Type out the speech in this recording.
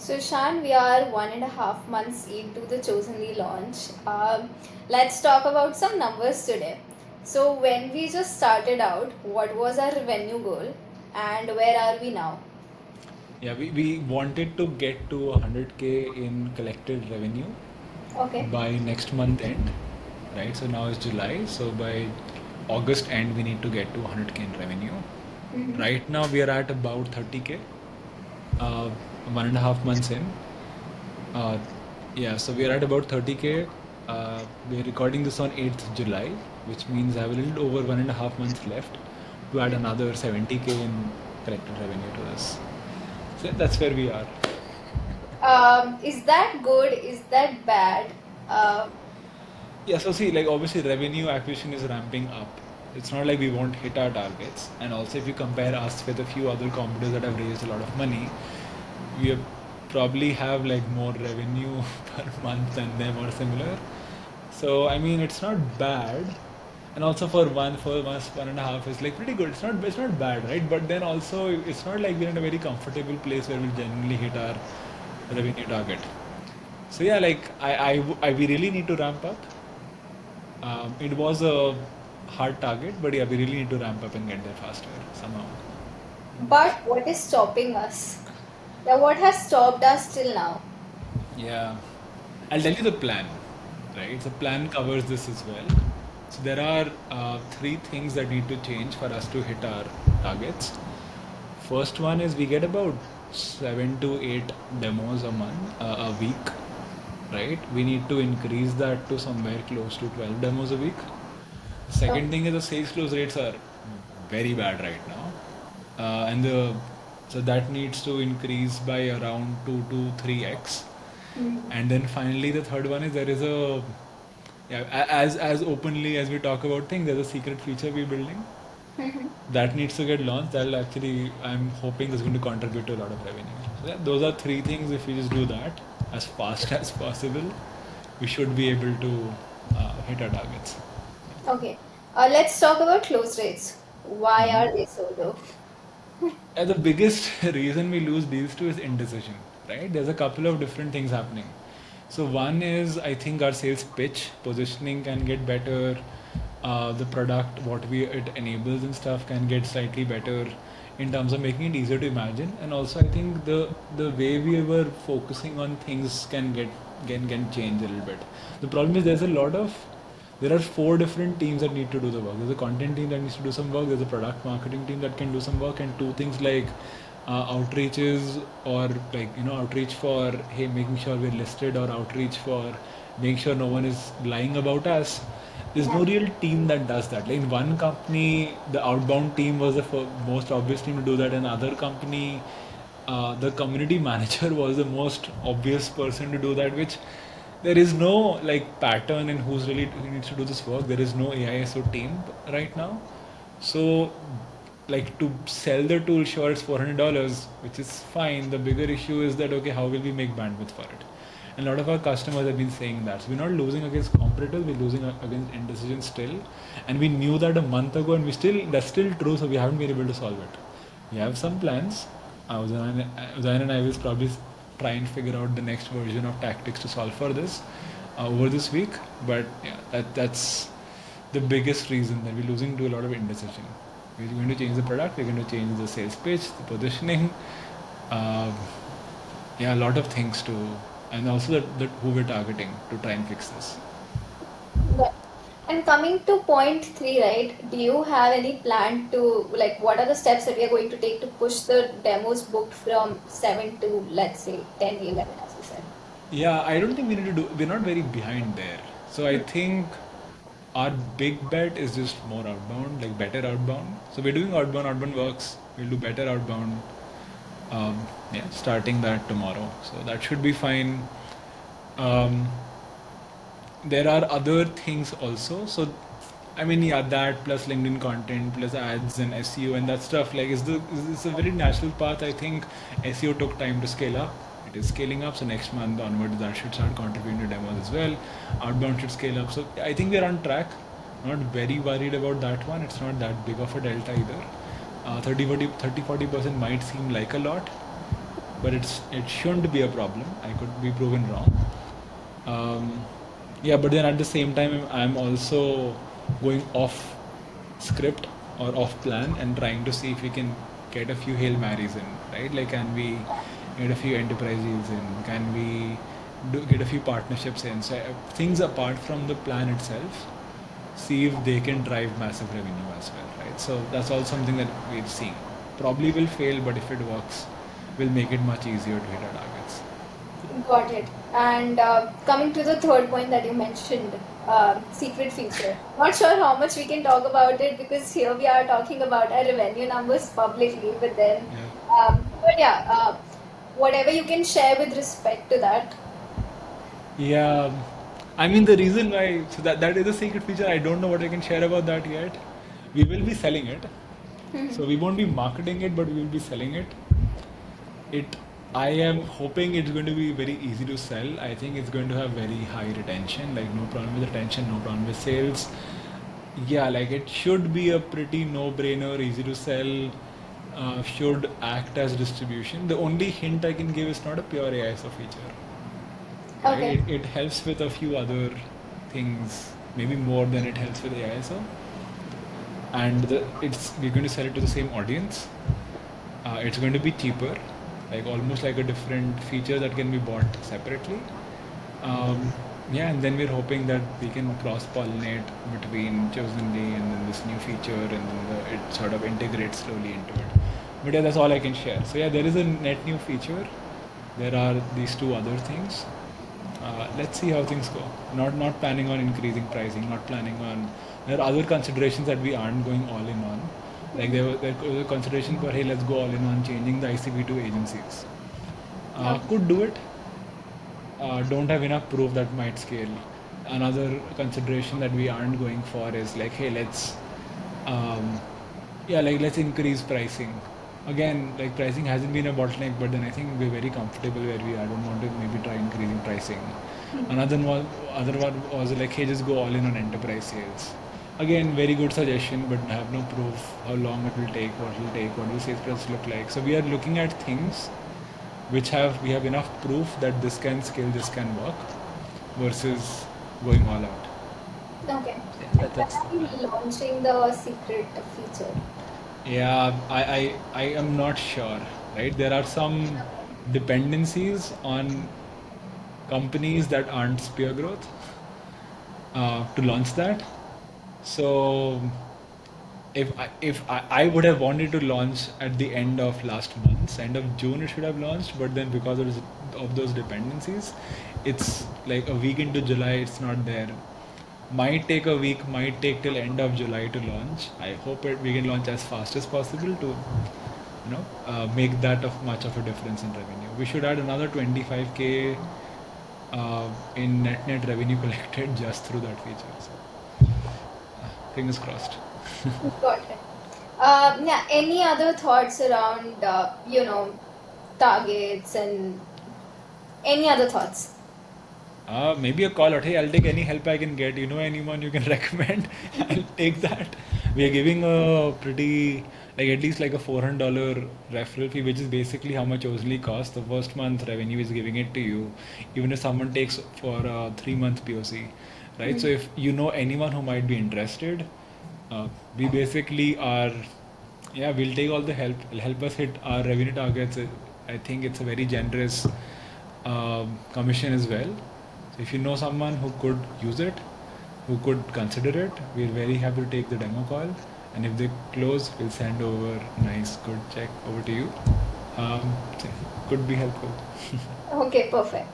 So, Shan, we are 1.5 months into the Chosenly launch. Let's talk about some numbers today. So, when we just started out, what was our revenue goal and where are we now? Yeah, we wanted to get to 100K in collected revenue Okay. by next month end, right? So now is July, so by August end we need to get to 100K in revenue. Mhm. Right now we are at about 30K, 1.5 months in. Uh, yeah, so we are at about 30K. We are recording this on 8th July, which means I have a little over 1.5 months left to add another 70K in collected revenue to this. So that's where we are. Is that good? Is that bad? Um, Yeah, so see, like obviously revenue acquisition is ramping up. It's not like we won't hit our targets. And also, if you compare us with a few other competitors that have raised a lot of money, we probably have like more revenue per month than them or similar. So I mean, it's not bad. And also for us 1.5 is like pretty good. It's not bad, right? But then also it's not like we're in a very comfortable place where we'll genuinely hit our revenue target. So yeah, like we really need to ramp up. It was a hard target, but yeah, we really need to ramp up and get there faster somehow. but what is stopping us? Yeah, what has stopped us till now? Yeah, I'll tell you the plan, right? The plan covers this as well. So there are three things that need to change for us to hit our targets. First one is we get about 7 to 8 demos a month, a week, right? We need to increase that to somewhere close to 12 demos a week. Okay. Second thing is the sales close rates are very bad right now, and the so that needs to increase by around 2 to 3x. Mhm. And then finally, the third one is there is a yeah, as openly as we talk about things, there's a secret feature we're building that needs to get launched. That'll actually, I'm hoping, is going to contribute to a lot of revenue. So yeah, those are three things. If we just do that as fast as possible, we should be able to hit our targets. Okay. Let's talk about close rates. Why Mhm. are they so low? The biggest reason we lose deals too is indecision, right? There's a couple of different things happening. So one is I think our sales pitch positioning can get better. The product, what we it enables and stuff, can get slightly better in terms of making it easier to imagine. And also I think the way we were focusing on things can change a little bit. The problem is there are four different teams that need to do the work. There's a content team that needs to do some work. There's a product marketing team that can do some work, and two things like outreaches, or like outreach for hey making sure we're listed, or outreach for making sure no one is lying about us. There's Yeah. no real team that does that. Like in one company, the outbound team was the most obvious team to do that. In another company, the community manager was the most obvious person to do that, which there is no like pattern in who needs to do this work. There is no AISO team right now. So like to sell the tool, sure, it's $400, which is fine. The bigger issue is that okay, how will we make bandwidth for it? And a lot of our customers have been saying that. So we're not losing against competitors, we're losing against indecision still. And we knew that a month ago, and that's still true, so we haven't been able to solve it. We have some plans. Uzain and I will probably try and figure out the next version of tactics to solve for this over this week. But yeah, that's the biggest reason that we're losing to a lot of indecision. We're going to change the product, we're going to change the sales pitch, the positioning, um, yeah, a lot of things to, and also that who we're targeting to try and fix this. Got- And coming to point three, right? Do you have any plan to, like, what are the steps that we are going to take to push the demos booked from 7 to, let's say, 10, 11, as you said? Yeah, I don't think we need to do, we're not very behind there. So I think our big bet is just more outbound, like better outbound. So we're doing outbound works, we'll do better outbound. Yeah, starting that tomorrow. So that should be fine. Um, there are other things also. So, I mean, yeah, that plus LinkedIn content plus ads and SEO and that stuff like is a very natural path. I think SEO took time to scale up. It is scaling up. So next month onwards, that should start contributing to demos as well. Outbound should scale up. So I think we're on track. Not very worried about that one. It's not that big of a delta either. 30, 40% might seem like a lot, but it shouldn't be a problem. I could be proven wrong. Um, yeah, but then at the same time, I'm also going off script or off plan and trying to see if we can get a few Hail Marys in, right? Like, can we get a few enterprise deals in? Can we get a few partnerships in? So, things apart from the plan itself, see if they can drive massive revenue as well, right? So, that's all something that we're seeing. Probably will fail, but if it works, we'll make it much easier to hit our targets. Got it. And coming to the third point that you mentioned, secret feature. Not sure how much we can talk about it because here we are talking about our revenue numbers publicly, but then, Yeah. but yeah, whatever you can share with respect to that. Yeah, I mean the reason why, so that is a secret feature. I don't know what I can share about that yet. We will be selling it, so we won't be marketing it, but we will be selling it. It, I am hoping it's going to be very easy to sell. I think it's going to have very high retention, like no problem with retention, no problem with sales. Yeah, like it should be a pretty no-brainer, easy to sell. Should act as distribution. The only hint I can give is not a pure AISO feature, right? Okay. It helps with a few other things, maybe more than it helps with AISO. And we're going to sell it to the same audience. It's going to be cheaper, like almost like a different feature that can be bought separately. Yeah, and then we're hoping that we can cross-pollinate between Chosenly and then this new feature, and then it sort of integrates slowly into it. But yeah, that's all I can share. So yeah, there is a net new feature. There are these two other things. Let's see how things go. Not planning on increasing pricing. Not planning on. There are other considerations that we aren't going all in on. Like there was a consideration for, hey, let's go all in on changing the ICB to agencies. Okay. Could do it. Don't have enough proof that might scale. Another consideration that we aren't going for is like, hey, um, let's increase pricing. Again, like pricing hasn't been a bottleneck, but then I think we're very comfortable where we are. I don't want to maybe try increasing pricing. Other one was like, hey, just go all in on enterprise sales. Again, very good suggestion, but have no proof how long it will take, what will sales process look like. So we are looking at things we have enough proof that this can scale, this can work, versus going all out. Okay. Yeah, And when that's the are we plan. launching the secret feature? Yeah, I am not sure, right? There are some dependencies on companies that aren't spear growth to launch that. So if I would have wanted to launch at the end of last month, end of June it should have launched, but then because of those dependencies, it's like a week into July, it's not there. Might take a week, might take till end of July to launch. I hope we can launch as fast as possible to make that of much of a difference in revenue. We should add another 25K in net revenue collected just through that feature. So, fingers crossed. Got it. Yeah, any other thoughts around, targets and any other thoughts? Maybe a call out. Hey, I'll take any help I can get. You know anyone you can recommend? I'll take that. We are giving a pretty, like at least like a $400 referral fee, which is basically how much Ozly costs. The first month revenue is giving it to you, even if someone takes for a 3 month POC, right? So if you know anyone who might be interested, we basically are, yeah, we'll take all the help. It'll help us hit our revenue targets. I think it's a very generous commission as well. So if you know someone who could use it, who could consider it, we're very happy to take the demo call. And if they close, we'll send over a nice, good check over to you. So could be helpful. Okay, perfect.